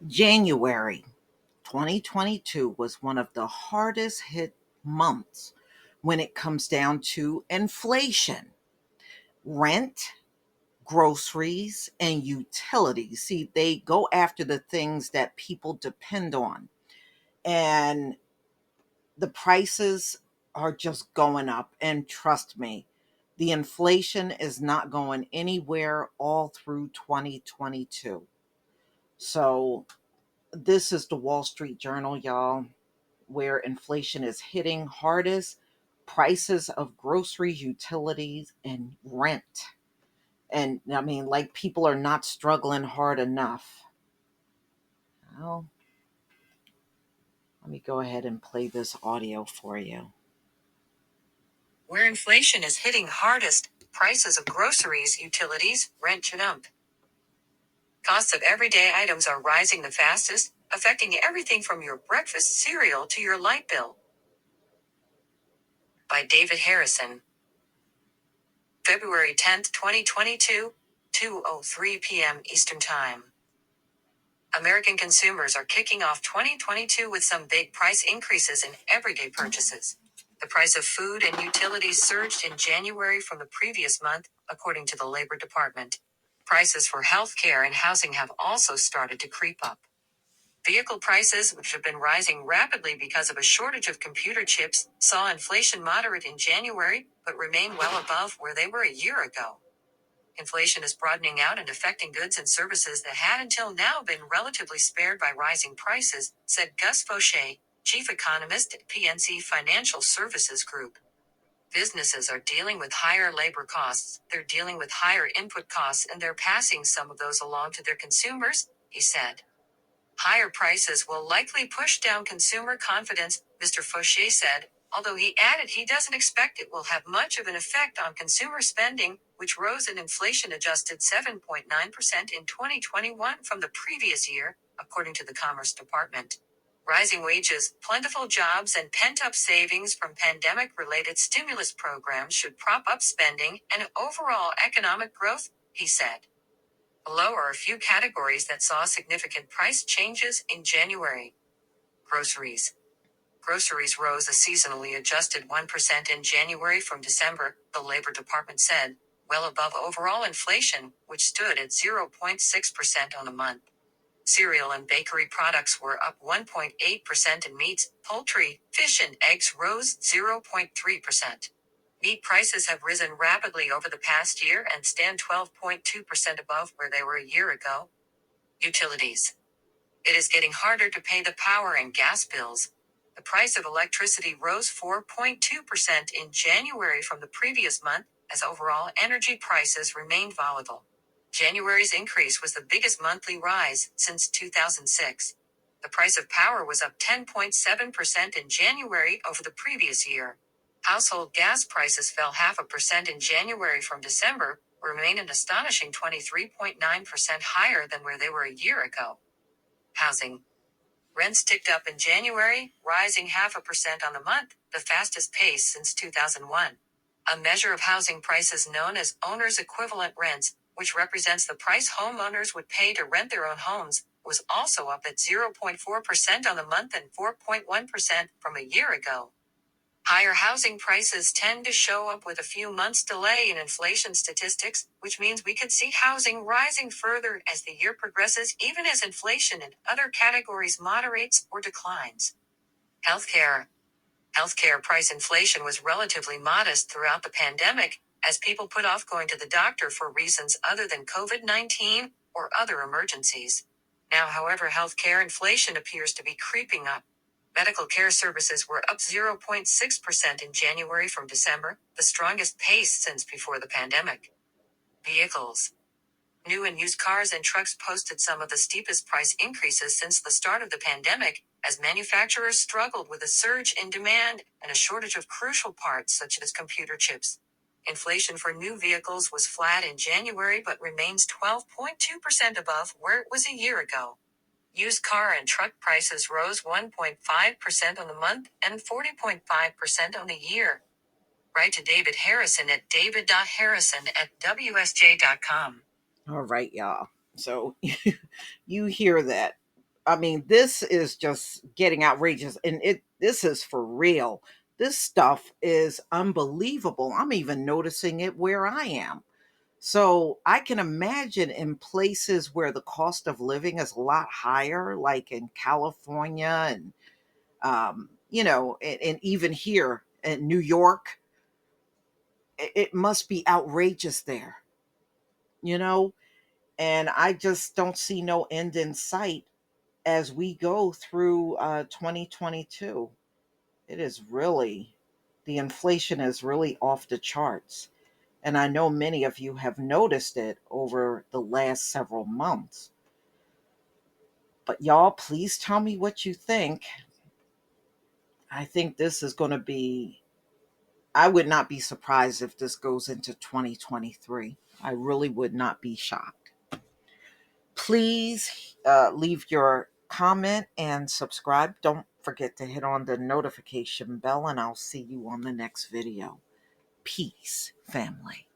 January 2022 was one of the hardest hit months when it comes down to inflation. Rent, groceries, and utilities. See, they go after the things that people depend on. And the prices are just going up. And trust me, the inflation is not going anywhere all through 2022. So, this is the Wall Street Journal, y'all, where inflation is hitting hardest. Prices of groceries, utilities, and rent. And I mean, like, people are not struggling hard enough. Well, let me go ahead and play this audio for you. Where inflation is hitting hardest, prices of groceries, utilities, rent jump. Costs of everyday items are rising the fastest, affecting everything from your breakfast cereal to your light bill. By David Harrison. February 10th, 2022, 2:03 p.m. Eastern Time. American consumers are kicking off 2022 with some big price increases in everyday purchases. The price of food and utilities surged in January from the previous month, according to the Labor Department. Prices for healthcare and housing have also started to creep up. Vehicle prices, which have been rising rapidly because of a shortage of computer chips, saw inflation moderate in January, but remain well above where they were a year ago. Inflation is broadening out and affecting goods and services that had until now been relatively spared by rising prices, said Gus Fauché, chief economist at PNC Financial Services Group. Businesses are dealing with higher labor costs, they're dealing with higher input costs, and they're passing some of those along to their consumers, he said. Higher prices will likely push down consumer confidence, Mr. Fauché said, although he added he doesn't expect it will have much of an effect on consumer spending, which rose an inflation-adjusted 7.9% in 2021 from the previous year, according to the Commerce Department. Rising wages, plentiful jobs, and pent-up savings from pandemic-related stimulus programs should prop up spending and overall economic growth, he said. Below are a few categories that saw significant price changes in January. Groceries. Groceries rose a seasonally adjusted 1% in January from December, the Labor Department said, well above overall inflation, which stood at 0.6% on the month. Cereal and bakery products were up 1.8% and meats, poultry, fish and eggs rose 0.3%. Meat prices have risen rapidly over the past year and stand 12.2% above where they were a year ago. Utilities. It is getting harder to pay the power and gas bills. The price of electricity rose 4.2% in January from the previous month, as overall energy prices remained volatile. January's increase was the biggest monthly rise since 2006. The price of power was up 10.7% in January over the previous year. Household gas prices fell 0.5% in January from December, but remain an astonishing 23.9% higher than where they were a year ago. Housing. Rents ticked up in January, rising 0.5% on the month, the fastest pace since 2001. A measure of housing prices known as owner's equivalent rents, which represents the price homeowners would pay to rent their own homes, was also up at 0.4% on the month and 4.1% from a year ago. Higher housing prices tend to show up with a few months' delay in inflation statistics, which means we could see housing rising further as the year progresses, even as inflation in other categories moderates or declines. Healthcare. Healthcare price inflation was relatively modest throughout the pandemic, as people put off going to the doctor for reasons other than COVID-19 or other emergencies. Now, however, healthcare inflation appears to be creeping up. Medical care services were up 0.6% in January from December, the strongest pace since before the pandemic. Vehicles. New and used cars and trucks posted some of the steepest price increases since the start of the pandemic, as manufacturers struggled with a surge in demand and a shortage of crucial parts such as computer chips. Inflation for new vehicles was flat in January but remains 12.2% above where it was a year ago. Used car and truck prices rose 1.5% on the month and 40.5% on the year. Write to David Harrison at david.harrison@wsj.com. All right, y'all. So you hear that. I mean, this is just getting outrageous, and this is for real. This stuff is unbelievable. I'm even noticing it where I am. So I can imagine in places where the cost of living is a lot higher, like in California and and even here in New York, it must be outrageous there, you know. And I just don't see no end in sight as we go through 2022. It is really, the inflation is really off the charts. And I know many of you have noticed it over the last several months. But y'all, please tell me what you think. I think this is going to be, I would not be surprised if this goes into 2023. I really would not be shocked. Please leave your comment and subscribe. Don't forget to hit on the notification bell, and I'll see you on the next video. Peace, family.